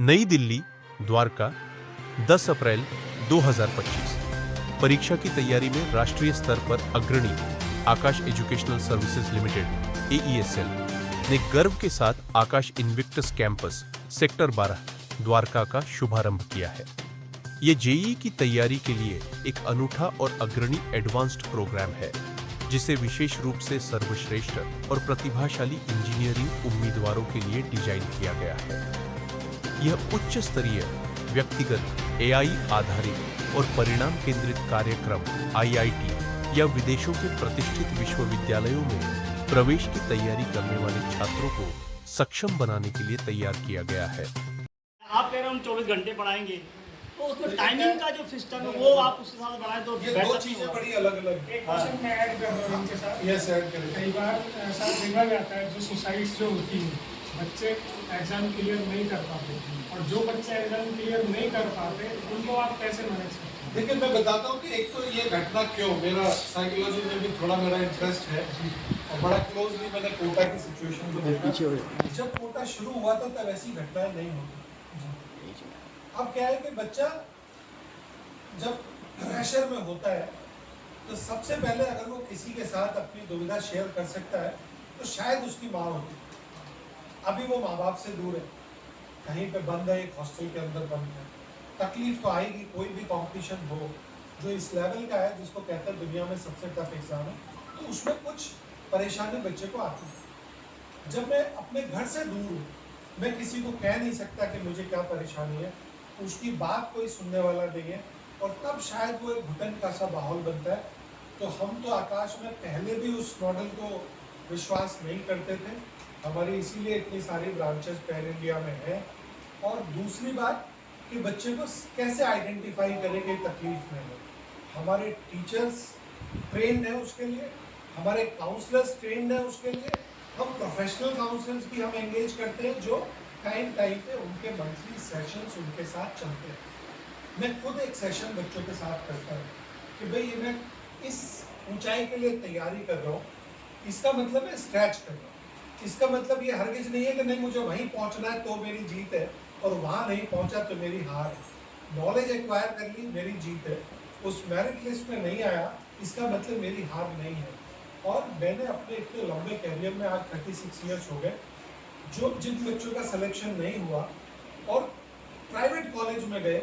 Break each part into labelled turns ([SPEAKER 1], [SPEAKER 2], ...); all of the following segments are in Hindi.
[SPEAKER 1] नई दिल्ली, द्वारका, 10 अप्रैल 2025। परीक्षा की तैयारी में राष्ट्रीय स्तर पर अग्रणी आकाश एजुकेशनल सर्विसेज लिमिटेड (AESL) ने गर्व के साथ आकाश इन्विक्टस कैंपस सेक्टर 12 द्वारका का शुभारंभ किया है। ये जेईई की तैयारी के लिए एक अनूठा और अग्रणी एडवांस्ड प्रोग्राम है, जिसे विशेष रूप से सर्वश्रेष्ठ और प्रतिभाशाली इंजीनियरिंग उम्मीदवारों के लिए डिजाइन किया गया है। यह उच्च स्तरीय व्यक्तिगत AI आधारित और परिणाम केंद्रित कार्यक्रम IIT या विदेशों के प्रतिष्ठित विश्वविद्यालयों में प्रवेश की तैयारी करने वाले छात्रों को सक्षम बनाने के लिए तैयार किया गया है।
[SPEAKER 2] आप कह रहे हम 24 घंटे पढ़ाएंगे, तो उसमें टाइमिंग का जो सिस्टम है वो आप उस हिसाब से बनाएं तो
[SPEAKER 3] ये दो चीजें बड़ी अलग-अलग।
[SPEAKER 4] एक क्वेश्चन मैं ऐड कर रहा हूँ इनके साथ।
[SPEAKER 3] यस, ऐड करें।
[SPEAKER 4] कई बार ऐसा देखा जाता है जो सुसाइड्स जो होती हैं, बच्चे एग्जाम क्लियर नहीं कर पाते, और जो बच्चे एग्जाम क्लियर नहीं कर पाते उनको आप कैसे मैनेज करते हैं?
[SPEAKER 3] देखिए, मैं बताता हूँ कि एक तो ये घटना क्यों, मेरा साइकोलॉजी में भी थोड़ा मेरा इंटरेस्ट है और बड़ा क्लोजली मैंने कोटा की सिचुएशन को देखा। जब कोटा शुरू हुआ था तब ऐसी घटनाएं नहीं होती। अब क्या है कि बच्चा जब प्रेशर में होता है तो सबसे पहले अगर वो किसी के साथ अपनी दुविधा शेयर कर सकता है तो शायद उसकी माँ होती। अभी वो माँ बाप से दूर है, कहीं पे बंद है, एक हॉस्टल के अंदर बंद है। तकलीफ तो आएगी, कोई भी कंपटीशन हो जो इस लेवल का है, जिसको कहते हैं दुनिया में सबसे टफ एग्जाम है, तो उसमें कुछ परेशानी बच्चे को आती है। जब मैं अपने घर से दूर हूँ, मैं किसी को कह नहीं सकता कि मुझे क्या परेशानी है, उसकी बात कोई सुनने वाला नहीं है, और तब शायद वो एक घुटन का सा माहौल बनता है। तो हम तो आकाश में पहले भी उस मॉडल को विश्वास नहीं करते थे, हमारी इसीलिए इतनी सारी ब्रांचेस पैन इंडिया में है। और दूसरी बात कि बच्चे को कैसे आइडेंटिफाई करें कि तकलीफ में हो, हमारे टीचर्स ट्रेंड है उसके लिए, हमारे काउंसलर्स ट्रेंड है उसके लिए, हम प्रोफेशनल काउंसलर्स भी हम एंगेज करते हैं जो टाइम पे उनके मंथली सेशंस उनके साथ चलते हैं। मैं खुद एक सेशन बच्चों के साथ करता हूँ कि भाई मैं इस ऊंचाई के लिए तैयारी कर रहा हूँ, इसका मतलब है स्क्रैच कर रहा हूँ, इसका मतलब ये हरगिज नहीं है कि नहीं मुझे वहीं पहुँचना है तो मेरी जीत है, और वहाँ नहीं पहुँचा तो मेरी हार है। नॉलेज एक्वायर कर ली मेरी जीत है, उस मेरिट लिस्ट में नहीं आया इसका मतलब मेरी हार नहीं है। और मैंने अपने इतने लंबे कैरियर में आज 36 ईयर्स हो गए, जो जिन बच्चों का सिलेक्शन नहीं हुआ और प्राइवेट कॉलेज में गए,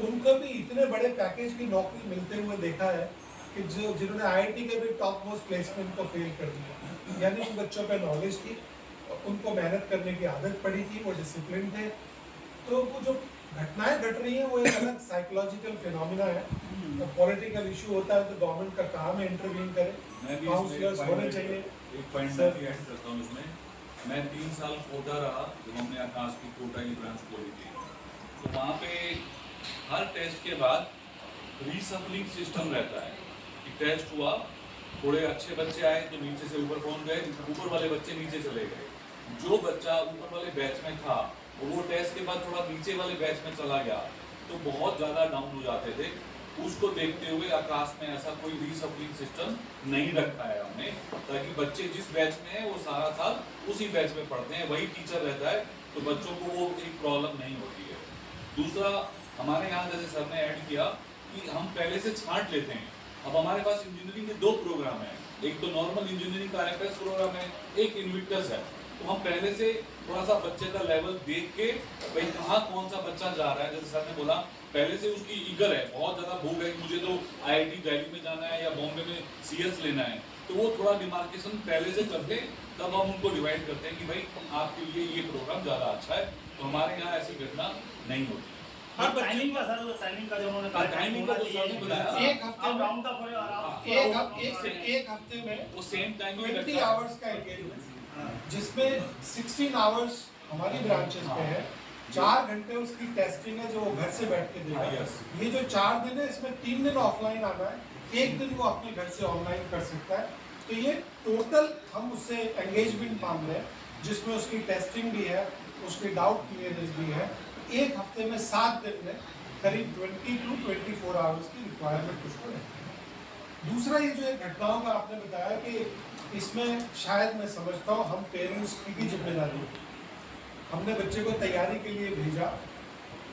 [SPEAKER 3] उनको भी इतने बड़े पैकेज की नौकरी मिलते हुए देखा है कि जिन्होंने IIT के भी टॉप मोस्ट प्लेसमेंट को फेल कर दिया। यानी उन बच्चों पे नॉलेज थी, उनको मेहनत करने की आदत पड़ी थी, वो डिसिप्लिन थे। तो वो जो घटनाएं घट रही हैं वो एक अलग साइकोलॉजिकल फिनोमिना है। तो पॉलिटिकल इशू होता है तो गवर्नमेंट का काम है इंटरवीन करे, काउंसलर्स होने चाहिए।
[SPEAKER 5] एक पॉइंट मैं भी ऐड करता हूँ इसमें। मैं 3 साल कोटा रहा जब हमने आकाश की कोटा की ब्रांच खोली थी, तो वहाँ पे हर टेस्ट के बाद रीसफलिंग सिस्टम रहता है कि टेस्ट हुआ, थोड़े अच्छे बच्चे आए तो नीचे से ऊपर पहुँच गए, ऊपर वाले बच्चे नीचे चले गए। जो बच्चा ऊपर वाले बैच में था वो टेस्ट के बाद थोड़ा नीचे वाले बैच में चला गया तो बहुत ज़्यादा डाउन हो जाते थे। उसको देखते हुए आकाश में ऐसा कोई रीसफलिंग सिस्टम नहीं रखा है हमने, ताकि बच्चे जिस बैच में है वो सारा साल उसी बैच में पढ़ते हैं, वही टीचर रहता है, तो बच्चों को वो एक प्रॉब्लम नहीं होती है। दूसरा, हमारे यहाँ जैसे सर ने ऐड किया कि हम पहले से छांट लेते हैं। अब हमारे पास इंजीनियरिंग के 2 प्रोग्राम हैं, एक तो नॉर्मल इंजीनियरिंग का IFS प्रोग्राम है, एक इन्विक्टस है। तो हम पहले से थोड़ा सा बच्चे का लेवल देख के भाई कहाँ कौन सा बच्चा जा रहा है, जैसे सर ने बोला पहले से उसकी ईगर है, बहुत ज़्यादा भूख है, मुझे तो IIT दिल्ली में जाना है या बॉम्बे में CS लेना है, तो वो थोड़ा डिमार्केशन पहले से करके तब हम उनको डिवाइड करते हैं कि भाई आपके लिए ये प्रोग्राम ज़्यादा अच्छा है। तो हमारे यहाँ ऐसी घटना नहीं होती।
[SPEAKER 2] टाइमिंग का सर, टाइमिंग का जो उन्होंने कहा,
[SPEAKER 5] टाइमिंग का तो सर ने बताया,
[SPEAKER 3] एक हफ्ते में
[SPEAKER 2] राउंड द क्लॉक आप
[SPEAKER 3] एक हफ्ते में
[SPEAKER 5] वो सेम टाइम में
[SPEAKER 3] 20 आवर्स का एंगेजमेंट, जिसमें 16 आवर्स हमारी ब्रांचेस पे है, 4 घंटे उसकी टेस्टिंग है जो वो घर से बैठ के देगा। ये जो 4 दिन है इसमें 3 दिन ऑफलाइन आना है, 1 दिन वो अपने घर से ऑनलाइन कर सकता है। तो ये टोटल हम उससे एंगेजमेंट मांग रहे हैं, जिसमें उसकी टेस्टिंग भी है, उसकी डाउट क्लियरेंस भी है। एक हफ्ते में 7 दिन में करीब 20 to 24 आवर्स की रिक्वायरमेंट उसको है। दूसरा, ये जो एक घटनाओं का आपने बताया कि इसमें शायद मैं समझता हूँ हम पेरेंट्स की भी जिम्मेदारी है। हमने बच्चे को तैयारी के लिए भेजा,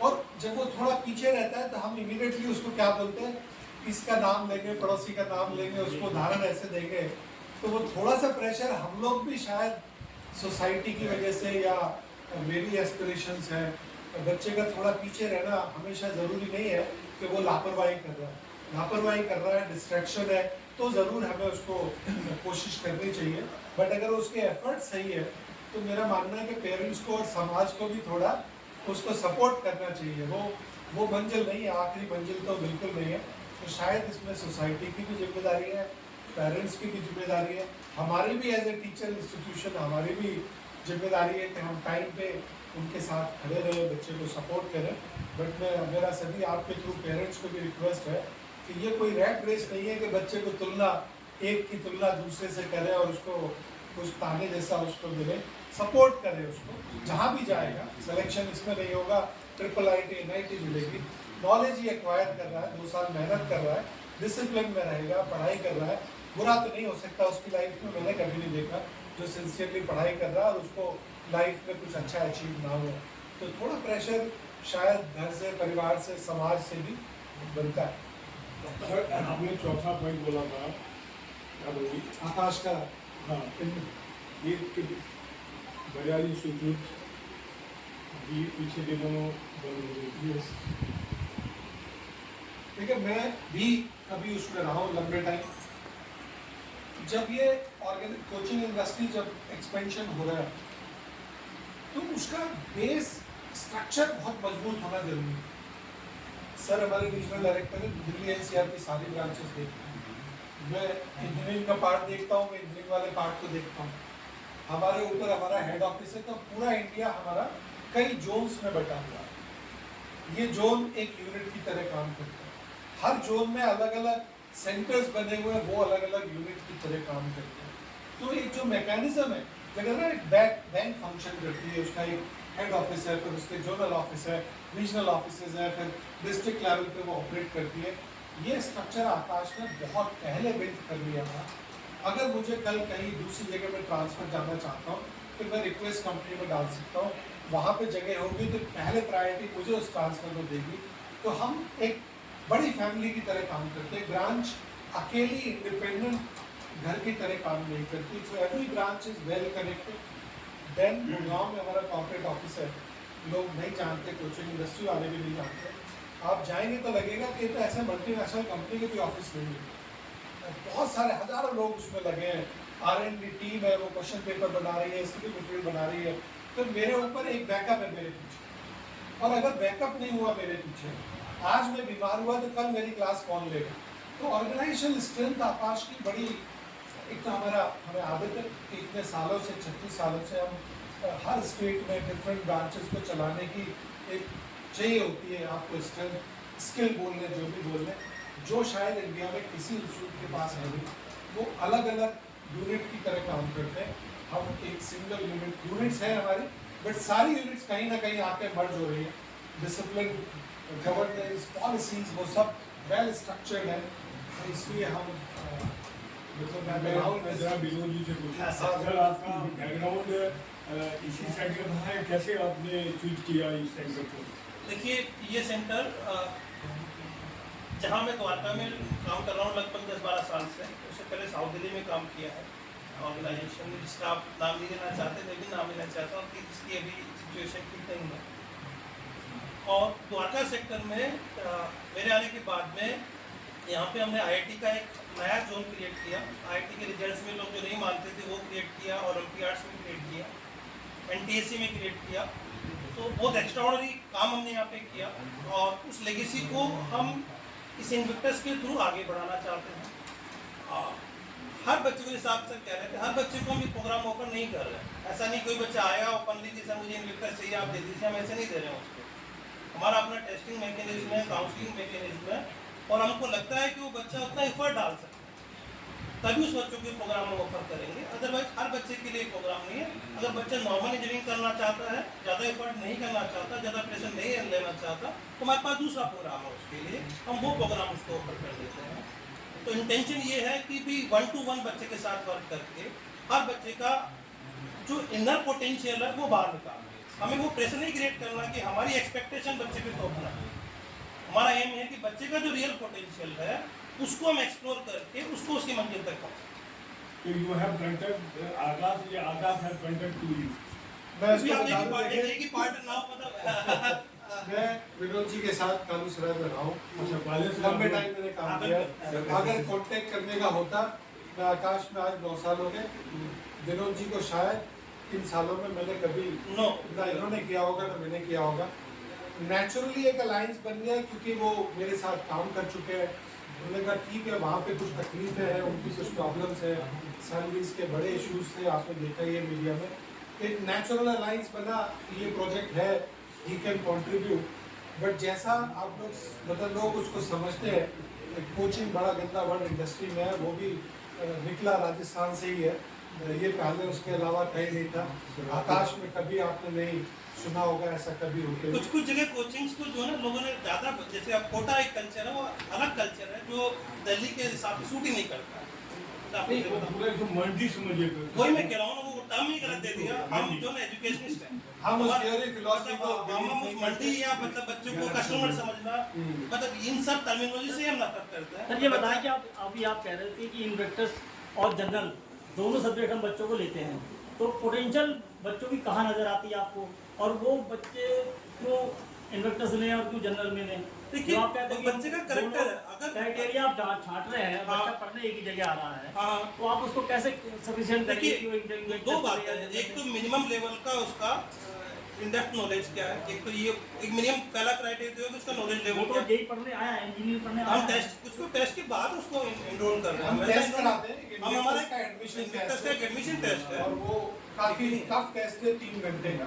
[SPEAKER 3] और जब वो थोड़ा पीछे रहता है तो हम इमीडिएटली उसको क्या बोलते हैं, इसका नाम लेंगे, पड़ोसी का नाम लेंगे, उसको उदाहरण ऐसे देंगे, तो वो थोड़ा सा प्रेशर हम लोग भी शायद सोसाइटी की वजह से या मेरी एस्पिरेशंस है, बच्चे का थोड़ा पीछे रहना हमेशा ज़रूरी नहीं है कि वो लापरवाही कर रहा है। लापरवाही कर रहा है, डिस्ट्रैक्शन है, तो ज़रूर हमें उसको कोशिश करनी चाहिए। बट अगर उसके एफर्ट सही है तो मेरा मानना है कि पेरेंट्स को और समाज को भी थोड़ा उसको सपोर्ट करना चाहिए। वो मंजिल नहीं है, आखिरी मंजिल तो बिल्कुल नहीं है। तो शायद इसमें सोसाइटी की भी जिम्मेदारी है, पेरेंट्स की भी जिम्मेदारी है, हमारी भी एज ए टीचर इंस्टीट्यूशन हमारी भी जिम्मेदारी है कि हम टाइम पे उनके साथ खड़े रहें, बच्चे को सपोर्ट करें। बट मेरा सभी आपके थ्रू पेरेंट्स को भी रिक्वेस्ट है कि ये कोई रैट रेस नहीं है कि बच्चे को तुलना, एक की तुलना दूसरे से करें और उसको कुछ ताने जैसा उसको मिले। सपोर्ट करें उसको, जहाँ भी जाएगा। सिलेक्शन इसमें नहीं होगा, IIIT NIT मिलेगी, नॉलेज ही एक्वायर कर रहा है, 2 साल मेहनत कर रहा है, डिसिप्लिन में रहेगा, पढ़ाई कर रहा है, बुरा तो नहीं हो सकता उसकी लाइफ में। मैंने कभी नहीं देखा जो सिंसियरली पढ़ाई कर रहा है और उसको लाइफ में कुछ अच्छा अचीव ना हो। तो थोड़ा प्रेशर शायद घर से, परिवार से, समाज से भी बनता है।
[SPEAKER 6] सर आपने चौथा पॉइंट बोला था, क्या बोली,
[SPEAKER 3] आकाश का
[SPEAKER 6] हाँ, ये बरियाली इंस्टीट्यूट भी पीछे दिनों बंद हो गई थी।
[SPEAKER 3] देखिए मैं भी कभी उसमें रहा हूँ लंबे टाइम। जब ये ऑर्गेनिक कोचिंग इंडस्ट्री जब एक्सपेंशन हो रहा है तो उसका बेस स्ट्रक्चर बहुत मजबूत होना जरूरी है। सर हमारे रीजनल डायरेक्टर है, दिल्ली NCR की सारी ब्रांचेस देखते हैं। मैं इंजीनियरिंग का पार्ट देखता हूँ, मैं इंजीनियरिंग वाले पार्ट को देखता हूँ। हमारे ऊपर हमारा हेड ऑफिस है, तो पूरा इंडिया हमारा कई जोन्स में बटा हुआ है। ये जोन एक यूनिट की तरह काम करता है। हर जोन में अलग अलग सेंटर्स बने हुए हैं, वो अलग अलग यूनिट की तरह काम करते हैं। तो एक जो मैकेनिज्म है, जगह ना एक बैंक फंक्शन करती है, उसका एक हेड ऑफिस है, फिर उसके जोनल ऑफिस है, रीजनल ऑफिसेज है, फिर डिस्ट्रिक्ट लेवल पे वो ऑपरेट करती है। ये स्ट्रक्चर आकाश ने बहुत पहले बिल्ड कर लिया था। अगर मुझे कल कहीं दूसरी जगह में ट्रांसफर जाना चाहता हूँ तो मैं रिक्वेस्ट कंपनी में डाल सकता हूँ, वहाँ पे जगह होगी तो पहले प्रायोरिटी मुझे उस ट्रांसफर को देगी। तो हम एक बड़ी फैमिली की तरह काम करते हैं। ब्रांच अकेली इंडिपेंडेंट घर की तरह काम नहीं करती। So every branch is well connected. Then Gurgaon में हमारा कॉर्पोरेट ऑफिस है, लोग नहीं जानते, कोचिंग इंडस्ट्री वाले भी नहीं जानते। आप जाएंगे तो लगेगा कि तो ऐसे मल्टीनेशनल कंपनी के भी ऑफिस नहीं है। बहुत सारे हजारों लोग उसमें लगे हैं, R&D टीम है, वो क्वेश्चन पेपर बना रही है, स्टडी मटेरियल बना रही है। तो मेरे ऊपर एक बैकअप है मेरे पीछे, और अगर बैकअप नहीं हुआ मेरे पीछे, आज मैं बीमार हुआ तो कल मेरी क्लास कौन लेगा। तो ऑर्गेनाइजेशनल स्ट्रेंथ आकाश की बड़ी, एक तो हमें आदत है कि इतने सालों से, 36 सालों से हम हर स्टेट में डिफरेंट ब्रांचेस को चलाने की एक चाहिए होती है आपको स्ट्रेंथ, स्किल बोलने, जो भी बोलने, जो शायद इंडिया में किसी इंस्टीट्यूट के पास है नहीं। वो अलग अलग यूनिट की तरह काम करते हैं। हम एक सिंगल यूनिट्स है हमारी, बट सारी यूनिट्स कहीं ना कहीं आके मर्ज हो रही है। डिसिप्लिन, गवर्नेंस, पॉलिसीज, वो सब वेल स्ट्रक्चर्ड है। तो इसलिए हम मतलब
[SPEAKER 6] मैं जरा विनोद जी से पूछा, सर आपका बैकग्राउंड इसी सेक्टर में है, कैसे आपने चूज किया इस सेक्टर को?
[SPEAKER 7] देखिए ये सेंटर जहाँ मैं द्वारका में काम कर रहा हूँ लगभग 10-12 साल से, उससे पहले साउथ दिल्ली में काम किया है ऑर्गेनाइजेशन जिसका आप नाम नहीं लेना चाहते, मैं भी नाम लेना चाहता हूँ कि इसकी अभी सिचुएशन ठीक नहीं है। और द्वारका सेक्टर में मेरे आने के बाद में यहाँ पे हमने IIT का एक नया जोन क्रिएट किया। IIT के रिजल्ट्स में लोग जो नहीं मानते थे वो क्रिएट किया, ओलंपियाड्स में क्रिएट किया, NTSC में क्रिएट किया। तो बहुत एक्स्ट्राऑर्डिनरी काम हमने यहाँ पे किया और उस लेगेसी को हम इस इन्विक्टस के थ्रू आगे बढ़ाना चाहते हैं। हर बच्चे को, हिसाब से कह रहे थे, हर बच्चे को हम ये प्रोग्राम ओपन नहीं कर रहे हैं। ऐसा नहीं कोई बच्चा आया ओपनली कि सर मुझे इन्विक्टस चाहिए आप दे दीजिए, हम ऐसे नहीं दे रहे हैं उसको। हमारा अपना टेस्टिंग मैकेनिज्म है, काउंसलिंग मैकेनिज्म है, और हमको लगता है कि वो बच्चा उतना एफर्ट डाल सकता है तभी उस बच्चों के प्रोग्राम हम ऑफर करेंगे। अदरवाइज हर बच्चे के लिए प्रोग्राम नहीं है। अगर बच्चा नॉर्मल इंजीनियरिंग करना चाहता है, ज़्यादा एफर्ट नहीं करना चाहता, ज़्यादा प्रेशर नहीं लेना चाहता, तो हमारे पास दूसरा प्रोग्राम है, उसके लिए हम वो प्रोग्राम उसको ऑफर कर देते हैं। तो इंटेंशन ये है कि भी 1-to-1 बच्चे के साथ वर्क करके हर बच्चे का जो इनर पोटेंशियल है वो बाहर निकालें। हमें वो प्रेशर नहीं क्रिएट करना कि हमारी एक्सपेक्टेशन बच्चे पे थोपना है। हमारा एम है कि बच्चे का जो रियल पोटेंशियल है उसको हम एक्सप्लोर करके उसको उसकी मंजिल तक पहुंचाएं।
[SPEAKER 6] You have granted Agas, ये Agas has granted to you.
[SPEAKER 3] मैं
[SPEAKER 7] अभी
[SPEAKER 3] इसको
[SPEAKER 7] आप
[SPEAKER 3] बता दूं, देखिए,
[SPEAKER 7] एक ही पार्ट नाउ मतलब
[SPEAKER 3] मैं विनोद जी के साथ कालूसराय में रहा हूँ,
[SPEAKER 6] अच्छा, पहले से
[SPEAKER 3] लंबे
[SPEAKER 6] आप-
[SPEAKER 3] टाइम मैंने काम
[SPEAKER 7] हाँ,
[SPEAKER 3] किया।
[SPEAKER 7] बिल्कुल।
[SPEAKER 3] अगर कांटेक्ट करने का होता, मैं आकाश में आज 9 साल हो गए, विनोद जी को शायद इन सालों में मैंने कभी
[SPEAKER 7] नो
[SPEAKER 3] ना इन्होंने किया होगा ना मैंने किया होगा। नेचुरली एक अलायंस बन गया क्योंकि वो मेरे साथ काम कर चुके हैं। उन्होंने कहा ठीक है, वहाँ पे कुछ तकलीफें हैं, उनकी कुछ प्रॉब्लम्स हैं, सैलरीज के बड़े इश्यूज थे, आपने देखा ये मीडिया में। एक नेचुरल अलायंस बना, ये प्रोजेक्ट है, ही कैन कंट्रीब्यूट। बट जैसा आप लोग मतलब लोग उसको समझते हैं, कोचिंग बड़ा गंदा वर्ड इंडस्ट्री में है, वो भी निकला राजस्थान से ही है, ये पहले उसके अलावा कहीं नहीं था। आकाश में कभी आपने नहीं सुना होगा ऐसा कभी होते
[SPEAKER 7] कुछ कुछ जगह कोचिंग्स को जो है ना लोगों ने ज़्यादा, जैसे अब कोटा एक कल्चर है, वो अलग कल्चर है जो दिल्ली के हिसाब से सूट ही नहीं करता है। तो आपको
[SPEAKER 6] नहीं,
[SPEAKER 7] ये
[SPEAKER 6] वो
[SPEAKER 7] बताऊं।
[SPEAKER 6] पूरे को मंडी समझिए तो।
[SPEAKER 7] वही मैं कह रहा हूँ ना, वो टर्म ही गलत दे दिया। हम जो ना एजुकेशनिस्ट हैं,
[SPEAKER 3] हम उस
[SPEAKER 7] हमारा-
[SPEAKER 3] theory, philosophy को
[SPEAKER 7] मतलब
[SPEAKER 3] believe
[SPEAKER 7] हम
[SPEAKER 3] नहीं
[SPEAKER 7] उस मंडी या मतलब बच्चों को कस्टमर समझना, मतलब इन सब टर्मिनोलॉजी से हम नफरत करते हैं।
[SPEAKER 2] सर ये बताएं कि आप अभी आप कह रहे थे कि इन्वेक्टर्स और जनरल दोनों सब्जेक्ट हम बच्चों को लेते हैं, तो पोटेंशियल बच्चों की कहाँ नज़र आती है आपको, और वो बच्चे क्यों इन्वेक्टर्स लें और क्यों जनरल में लें?
[SPEAKER 7] देखिए,
[SPEAKER 2] जो आप कहते हैं कि
[SPEAKER 7] बच्चे का
[SPEAKER 2] हम
[SPEAKER 7] character
[SPEAKER 2] दोनों
[SPEAKER 7] है, अगर-
[SPEAKER 2] क्राइटेरिया आप छांट रहे हैं,
[SPEAKER 7] हाँ।
[SPEAKER 2] बच्चा पढ़ने एक ही जगह आ रहा है,
[SPEAKER 7] हाँ,
[SPEAKER 2] तो आप उसको कैसे सफिशिएंट करेंगे
[SPEAKER 7] देखिए
[SPEAKER 2] कि वो एक
[SPEAKER 7] दो बातें हैं। एक तो मिनिमम लेवल का उसका इन डेप्थ नॉलेज क्या है, एक तो ये एक मिनिमम पहला क्राइटेरिया है उसका नॉलेज
[SPEAKER 2] वो
[SPEAKER 7] लेवल
[SPEAKER 2] तो
[SPEAKER 7] क्या है।
[SPEAKER 2] यही पढ़ने आया है, इंजीनियर पढ़ने आया
[SPEAKER 7] हम
[SPEAKER 2] है।
[SPEAKER 7] टेस्ट उसको टेस्ट के बाद उसको एनरोल कर रहे हैं।
[SPEAKER 3] हम
[SPEAKER 7] वैसा
[SPEAKER 3] टेस्ट कराते हैं,
[SPEAKER 7] हम हमारे
[SPEAKER 3] का एडमिशन
[SPEAKER 7] टेस्ट का एडमिशन टेस्ट है।
[SPEAKER 3] और वो काफी टफ टेस्ट है, 3 घंटे का,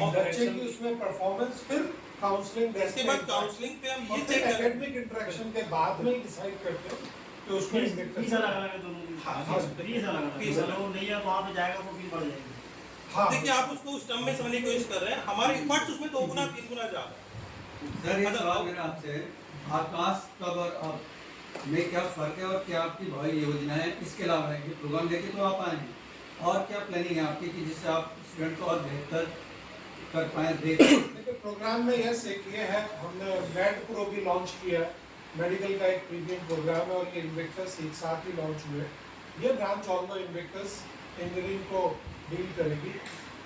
[SPEAKER 3] और बच्चे की उसमें परफॉर्मेंस, फिर काउंसलिंग,
[SPEAKER 7] इसके बाद काउंसलिंग पे हम ये
[SPEAKER 3] ये
[SPEAKER 7] चेक करें।
[SPEAKER 3] एकेडमिक इंटरेक्शन के बाद में डिसाइड करते हैं कि उसको
[SPEAKER 2] फीस
[SPEAKER 3] admit
[SPEAKER 2] फीस
[SPEAKER 3] करना
[SPEAKER 2] अलग अलग है दोनों की।
[SPEAKER 7] हाँ,
[SPEAKER 2] फीस अलग अलग
[SPEAKER 7] फीस
[SPEAKER 2] है,
[SPEAKER 7] अलग।
[SPEAKER 2] जो नहीं है वहाँ पे जाएगा वो फीस बढ़ जाएगी।
[SPEAKER 3] हाँ,
[SPEAKER 7] देखिए आप उसको उस टर्म में समझने की कोशिश कर रहे हैं, हमारे एफर्ट्स उसमें 2 गुना 3 गुना ज्यादा है।
[SPEAKER 8] सर ये सवाल मेरा आपसे, आकाश कब और अब में क्या फर्क है और क्या आपकी भावी योजना है? इसके अलावा है कि प्रोग्राम लेके तो आप आए हैं, और क्या प्लानिंग है आपकी कि जिससे आप स्टूडेंट को और बेहतर कर पाए देख पाएं?
[SPEAKER 3] देखिए प्रोग्राम में यह से किए हैं, हमने मेड प्रो भी लॉन्च किया है, मेडिकल का एक प्रीमियम प्रोग्राम है, और ये इन्वेक्टर्स एक साथ ही लॉन्च हुए। ये ब्रांच ऑल्दो इन्वेक्टर्स इंजीनियरिंग को डील करेगी।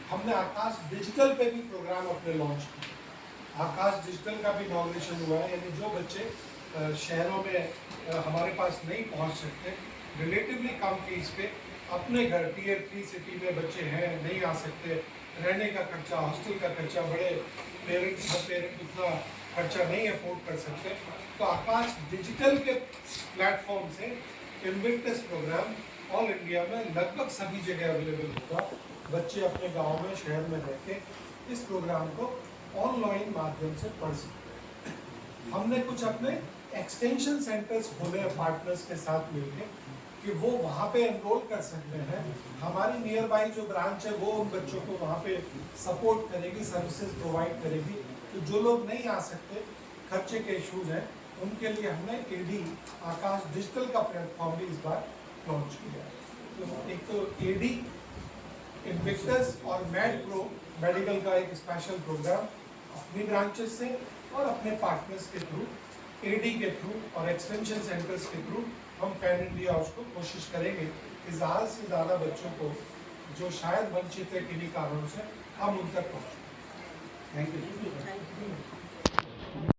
[SPEAKER 3] हमने आकाश डिजिटल पे भी प्रोग्राम अपने लॉन्च किए। आकाश डिजिटल का भी इनॉग्रेशन हुआ है, यानी जो बच्चे शहरों में हमारे पास नहीं पहुंच सकते, रिलेटिवली कम फीस पे अपने घर टियर 3 सिटी में बच्चे हैं, नहीं आ सकते, रहने का खर्चा, हॉस्टल का खर्चा, बड़े पेरेंट उतना खर्चा नहीं अफोर्ड कर सकते, तो आकाश डिजिटल के प्लेटफॉर्म से इन्वेक्टर्स प्रोग्राम ऑल इंडिया में लगभग सभी जगह अवेलेबल होगा। बच्चे अपने गांव में, शहर में रह के इस प्रोग्राम को ऑनलाइन माध्यम से पढ़ सकते हैं। हमने कुछ अपने एक्सटेंशन सेंटर्स खोले हैं पार्टनर्स के साथ मिलकर, कि वो वहाँ पे एनरोल कर सकते हैं। हमारी नियर बाई जो ब्रांच है वो उन बच्चों को वहाँ पे सपोर्ट करेगी, सर्विसेज प्रोवाइड करेगी। तो जो लोग नहीं आ सकते, खर्चे के इश्यूज हैं, उनके लिए हमने एडी आकाश डिजिटल का प्लेटफॉर्म भी इस बार लॉन्च किया है। तो एक तो एडी इन्वेक्टर्स और मेड प्रो मेडिकल का एक स्पेशल प्रोग्राम अपनी ब्रांचेस से और अपने पार्टनर्स के थ्रू, एडी के थ्रू और एक्सटेंशन सेंटर्स के थ्रू हम पैन इंडिया उसको कोशिश करेंगे कि ज़्यादा से ज़्यादा बच्चों को जो शायद वंचित है किन्हीं कारणों से, हम उन तक पहुँचें।
[SPEAKER 8] Thank you.